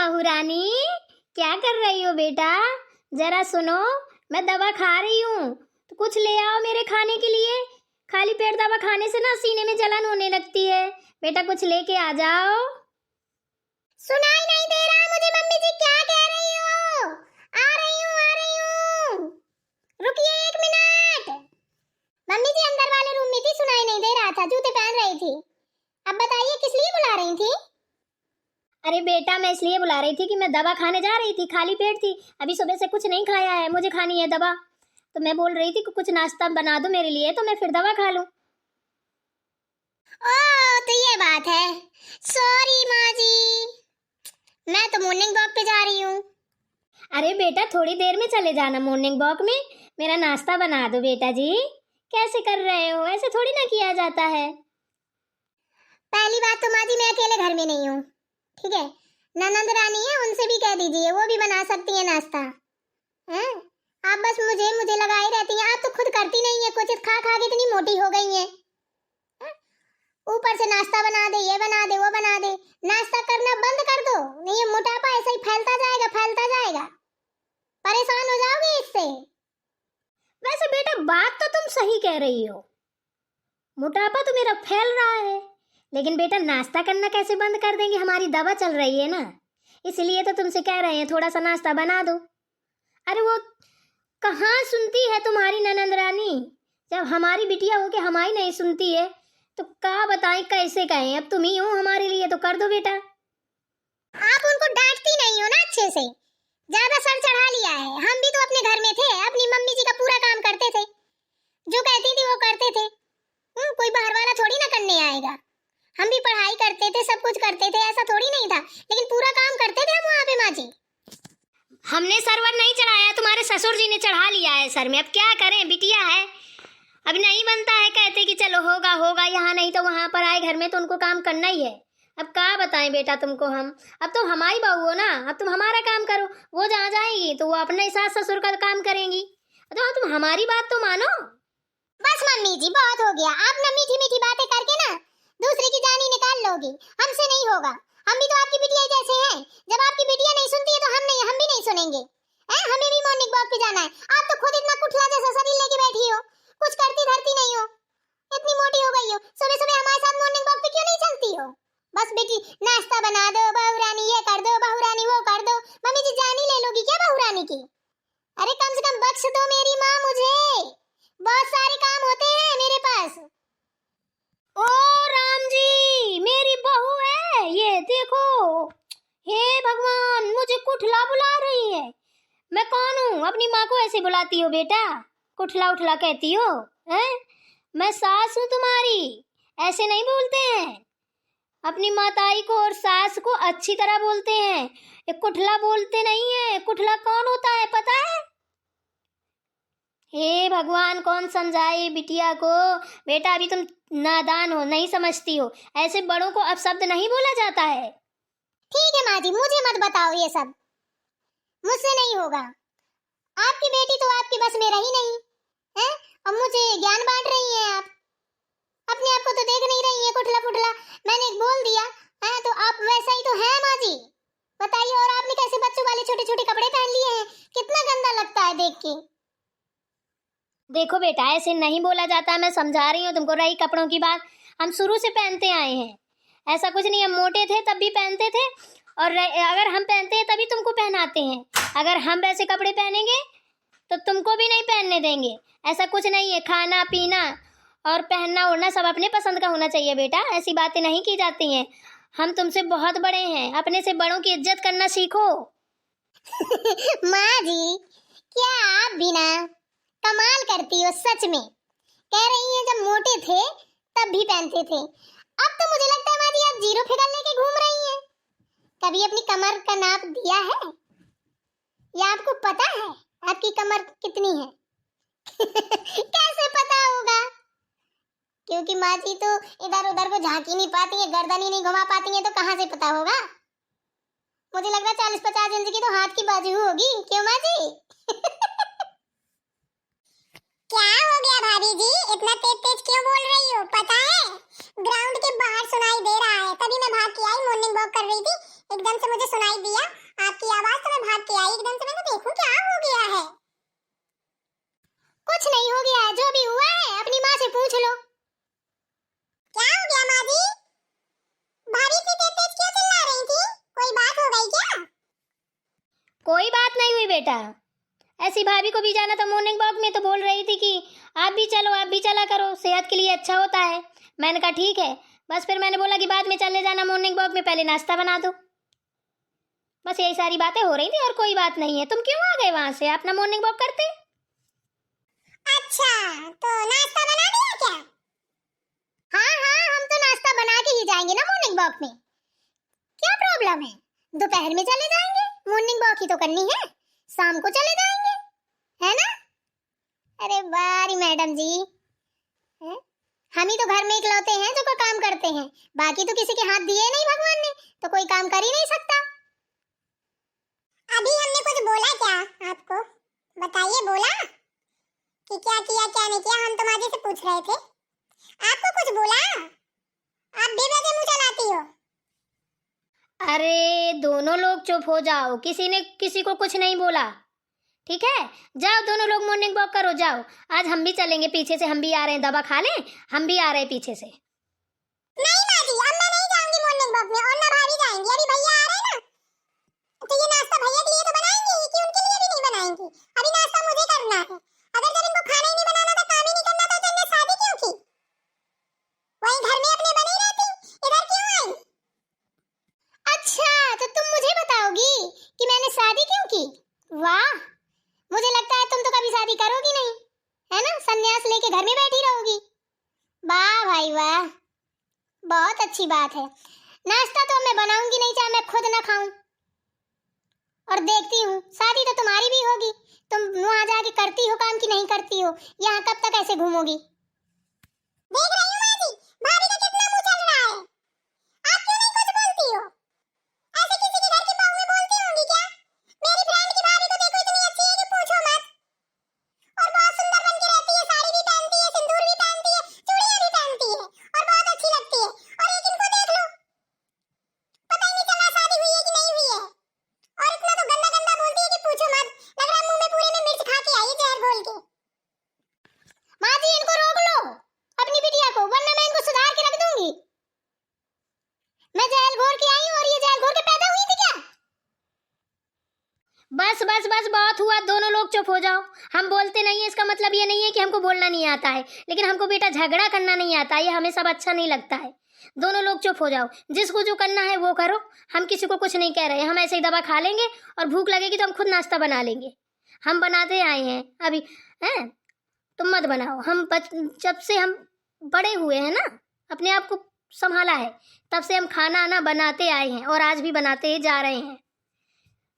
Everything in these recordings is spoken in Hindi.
बहू रानी, क्या कर रही हो बेटा? जरा सुनो, मैं दवा खा रही हूँ, तो कुछ ले आओ मेरे खाने के लिए। खाली पेट दवा खाने से ना सीने में जलन होने लगती है। बेटा कुछ लेके आ जाओ। सुनाई नहीं दे रहा मुझे मम्मी जी, क्या कह रही हो? आ रही हूँ। रुकिए 1 मिनट। मम्मी जी अंदर वाले रूम में थी, सुनाई नहीं दे रहा था, जूते पहन रही थी। अब बताइए किस लिए बुला रही थी? अरे बेटा, मैं इसलिए बुला रही थी कि मैं दवा खाने जा रही थी, खाली पेट थी, अभी सुबह से कुछ नहीं खाया है, मुझे खानी है दवा। तो मैं बोल रही थी कि कुछ नाश्ता बना दो मेरे लिए, तो मैं फिर दवा खा लूं। ओह, तो ये बात है। सॉरी माँ जी, मैं तो मॉर्निंग वॉक पे जा रही हूँ। अरे बेटा, थोड़ी देर में चले जाना मॉर्निंग वॉक में, मेरा नाश्ता बना दो बेटा जी। कैसे कर रहे हो? ऐसे थोड़ी ना किया जाता है। पहली बात तो माँ जी, मैं अकेले घर में नहीं हूँ, ठीक है? ननंद रानी है, उनसे भी कह दीजिए, वो भी बना सकती है नाश्ता। हैं? आप बस मुझे लगाई रहती हैं, आप तो खुद करती नहीं है कुछ, खा खा के इतनी मोटी हो गई हैं। ऊपर से नाश्ता बना दे, ये बना दे, वो बना दे। नाश्ता करना बंद कर दो, नहीं ये मोटापा ऐसे ही फैलता जाएगा। परेशान हो जाओगे इससे। वैसे बेटा, बात तो तुम सही कह रही हो, मोटापा तो मेरा फैल रहा है, लेकिन बेटा नाश्ता करना कैसे बंद कर देंगे? हमारी दवा चल रही है ना, इसलिए तो तुमसे कह रहे हैं थोड़ा सा नाश्ता बना दो। अरे वो कहाँ सुनती है तुम्हारी ननंद रानी? जब हमारी बिटिया हो के हमारी नहीं सुनती है तो क्या बताएं, कैसे कहें? अब तुम ही हो हमारे लिए, तो कर दो बेटा। आप उनको डांटती नहीं हो ना अच्छे से, ज्यादा सर चढ़ा लिया है। हम भी तो अपने घर में थे, अपनी मम्मी जी का पूरा काम करते थे, जो कहती थी वो करते थे। कोई बाहर वाला थोड़ी ना करने आएगा। हम भी पढ़ाई करते थे, सब कुछ करते थे, ऐसा थोड़ी नहीं था, लेकिन पूरा काम करते थे हम वहाँ पे माँ जी। हमने सरवर नहीं चढ़ाया, तुम्हारे ससुर जी ने चढ़ा लिया है सर में। अब क्या करें, बिटिया है, अब नहीं बनता है, कहते कि चलो होगा, यहाँ नहीं तो वहाँ पर आए घर में तो उनको काम करना ही है। अब क्या बताएं बेटा तुमको हम, अब तो हमारी बहू हो ना, अब तुम हमारा काम करो। वो जहाँ जाएगी तो वो अपने सास ससुर का काम करेंगी, तो हाँ तुम हमारी बात तो मानो। बस मम्मी जी, बहुत हो गया, आप ना मीठी मीठी बातें करके ना दूसरे की जान ही निकाल लोगी, हमसे नहीं होगा। हम भी तो आपकी बिटिया जैसे हैं, जब आपकी बिटिया नहीं सुनती है तो हम भी नहीं सुनेंगे। हमें भी मॉर्निंग वॉक पे जाना है। आप तो खुद इतना कुठला जैसा शरीर लेके बैठी हो, कुछ करती धरती नहीं हो, इतनी मोटी हो गई हो, सुबह सुबह हमारे साथ मॉर्निंग वॉक पे क्यों नहीं चलती हो? बस बेटी नाश्ता बना दो, बहू रानी ये कर दो, बहू रानी वो कर दो। मम्मी जी जान ही ले लोगी क्या बहू रानी की? अरे कम से कम बख्श दो मेरी माँ मुझे, बहुत सारे काम होते हैं मेरे पास। ओ राम जी, मेरी बहू है ये, देखो। हे भगवान, मुझे कुठला बुला रही है। मैं कौन हूँ? अपनी माँ को ऐसे बुलाती हो बेटा? कुठला उठला कहती हो? हैं? मैं सास हूँ तुम्हारी, ऐसे नहीं बोलते हैं। अपनी माताई को और सास को अच्छी तरह बोलते हैं, ये कुठला बोलते नहीं है। कुठला कौन होता है पता है? हे भगवान, कौन समझाए बिटिया को? बेटा अभी तुम नादान हो, नहीं समझती हो, ऐसे बड़ों को अपशब्द नहीं बोला जाता है। ठीक है माँ जी, मुझे मत बताओ ये सब, मुझसे नहीं होगा। आपकी बेटी तो आपकी बस में रही नहीं है, अब मुझे ज्ञान बांट रही हैं आप। अपने आप को तो देख नहीं रही है, कुठला पुठला मैंने बोल दिया है तो आप वैसा ही तो है माँ जी। बताइए, और आपने कैसे बच्चों वाले छोटे छोटे कपड़े पहन लिए हैं, कितना गंदा लगता है देख के। देखो बेटा, ऐसे नहीं बोला जाता है, मैं समझा रही हूँ तुमको। रही कपड़ों की बात, हम शुरू से पहनते आए हैं, ऐसा कुछ नहीं। हम मोटे थे तब भी पहनते थे, और अगर हम पहनते हैं तभी तुमको पहनाते हैं। अगर हम वैसे कपड़े पहनेंगे तो तुमको भी नहीं पहनने देंगे। ऐसा कुछ नहीं है, खाना पीना और पहनना ओढ़ना सब अपने पसंद का होना चाहिए बेटा, ऐसी बातें नहीं की जाती हैं। हम तुमसे बहुत बड़े हैं, अपने से बड़ों की इज्जत करना सीखो। माँ जी, क्या आप बिना कमाल करती हो सच में। कह रही हैं जब मोटे थे तब भी पहनते थे, अब तो मुझे लगता है माँ जी आप जीरो फिगर लेके घूम रही हैं। कभी अपनी कमर का नाप दिया है या आपको पता है आपकी कमर कितनी है? कैसे पता होगा? क्योंकि माँ जी तो इधर उधर को झांकी नहीं पाती है, गर्दन ही नहीं घुमा पाती है, तो कहाँ से पता होगा? मुझे लग रहा 40-50 इंच की तो हाथ की बाजू होगी, क्यों माँ जी? क्या हो गया भाभी जी, इतना तेज तेज क्यों बोल रही हो? पता है ग्राउंड के बाहर सुनाई दे रहा है, तभी मैं भाग के आई, मॉर्निंग वॉक कर रही थी, एकदम से मुझे सुनाई दिया आपकी आवाज, तो मैं भाग के आई एकदम से। मैंने देखूं क्या हो गया है। कुछ नहीं हो गया है, जो भी हुआ है अपनी माँ से पूछ लो। क्या हो गया माँ जी? भाभी इतनी तेज तेज क्यों चिल्ला रही थी? कोई बात हो गई क्या? कोई बात नहीं हुई बेटा, ऐसी भाभी को भी जाना था मॉर्निंग वॉक में, तो बोल रही थी कि आप भी चलो, आप भी चला करो, सेहत के लिए अच्छा होता है। मैंने कहा ठीक है, बस फिर मैंने बोला कि बाद में चले जाना मॉर्निंग वॉक में, पहले नाश्ता बना दो। बस यही सारी बातें हो रही थी और कोई बात नहीं है। तुम क्यों आ गए वहां से? अपना मॉर्निंग वॉक करते। अच्छा, तो नाश्ता बना दिया क्या? हाँ हाँ, हम तो नाश्ता बना के ही जाएंगे ना मॉर्निंग वॉक में, क्या प्रॉब्लम है? दोपहर में चले जाएंगे, मॉर्निंग वॉक ही तो करनी है, शाम को चले जाएंगे, है ना? अरे बारी मैडम जी, है? हम ही तो घर में इकलौते हैं जो कोई काम करते हैं, बाकी तो किसी के हाथ दिए नहीं भगवान ने, तो कोई काम कर ही नहीं सकता। अभी हमने कुछ बोला क्या आपको? बताइए, बोला कि क्या किया क्या नहीं किया? हम तो माँ जी से पूछ रहे थे, आपको कुछ बोला? आप बेवजह मुंह चलाती हो। अरे दोनों लोग चुप हो जाओ, किसी ने किसी को कुछ नहीं बोला, ठीक है? जाओ दोनों लोग मॉर्निंग वॉक करो, जाओ। आज हम भी चलेंगे, पीछे से हम भी आ रहे हैं, दवा खा लें, हम भी आ रहे हैं पीछे से। नहीं माँ जी, अब मैं नहीं जाऊंगी मॉर्निंग वॉक में, और ना भाभी जाएंगी। अभी भैया आ रहे हैं ना, तो ये नाश्ता भैया के लिए तो बनाएंगी कि उनके लिए भी नहीं बनाएंगी? अभी नाश्ता मुझे करना है। अगर जब इनको खाना ही नहीं बनाना था, काम ही नहीं करना था, तो इनने शादी क्यों की? वहीं घर में अपने बनी रहती, इधर क्यों आई? अच्छा, तो तुम मुझे बताओगी कि मैंने शादी क्यों की? वाह, मुझे लगता है तुम तो कभी शादी करोगी नहीं, है ना? संन्यास लेके घर में बैठी रहोगी। वाह भाई वाह, बहुत अच्छी बात है। नाश्ता तो मैं बनाऊंगी नहीं, चाहे मैं खुद ना खाऊं। और देखती हूँ, शादी तो तुम्हारी भी होगी, तुम वहां जाके करती हो काम कि नहीं करती हो? यहाँ कब तक ऐसे घूमोगी? देख रही हूँ माँ जी, भाभी का कितना मुंह चल रहा है। आप क्यों नहीं कुछ बोलती हो? ऐसे किसी के घर की बहू में बोलती होंगी क्या? मेरी फ्रेंड की भाभी को देखो, इतनी अच्छी है कि पूछो मत, और बहुत सुंदर बन के रहती है, साड़ी भी पहनती है, सिंदूर भी पहनती है, चूड़ियां भी पहनती है, और बहुत अच्छी लगती है। और एक इनको देख लो, पता ही नहीं चला शादी हुई है कि नहीं हुई है, और इतना तो गंदा गंदा बोलती है कि पूछो मत। लग रहा है मुंह में पूरे में मिर्च खा के आई है, जहर घोल के। माँ जी, इनको रोक लो, अपनी बिटिया को, वरना मैं इनको सुधार के रख दूंगी। मैं जेल घोर के आई हूँ और ये जेल घोर के पैदा हुई थी क्या? बस बस बस, बहुत हुआ, दोनों लोग चुप हो जाओ। हम बोलते नहीं है, इसका मतलब ये नहीं है कि हमको बोलना नहीं आता है, लेकिन हमको बेटा झगड़ा करना नहीं आता, ये हमें सब अच्छा नहीं लगता है। दोनों लोग चुप हो जाओ, जिसको जो करना है वो करो, हम किसी को कुछ नहीं कह रहे हैं। हम ऐसे ही दवा खा लेंगे, और भूख लगेगी तो हम खुद नाश्ता बना लेंगे, हम बनाते आए हैं अभी, हैं? तुम मत बनाओ। जब से हम बड़े हुए हैं ना, अपने आप को संभाला है, तब से हम खाना आना बनाते आए हैं, और आज भी बनाते ही जा रहे हैं।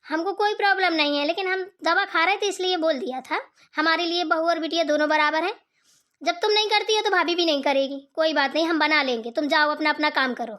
हमको कोई प्रॉब्लम नहीं है, लेकिन हम दवा खा रहे थे इसलिए बोल दिया था। हमारे लिए बहू और बिटिया दोनों बराबर हैं। जब तुम नहीं करती हो तो भाभी भी नहीं करेगी, कोई बात नहीं, हम बना लेंगे। तुम जाओ अपना अपना काम करो।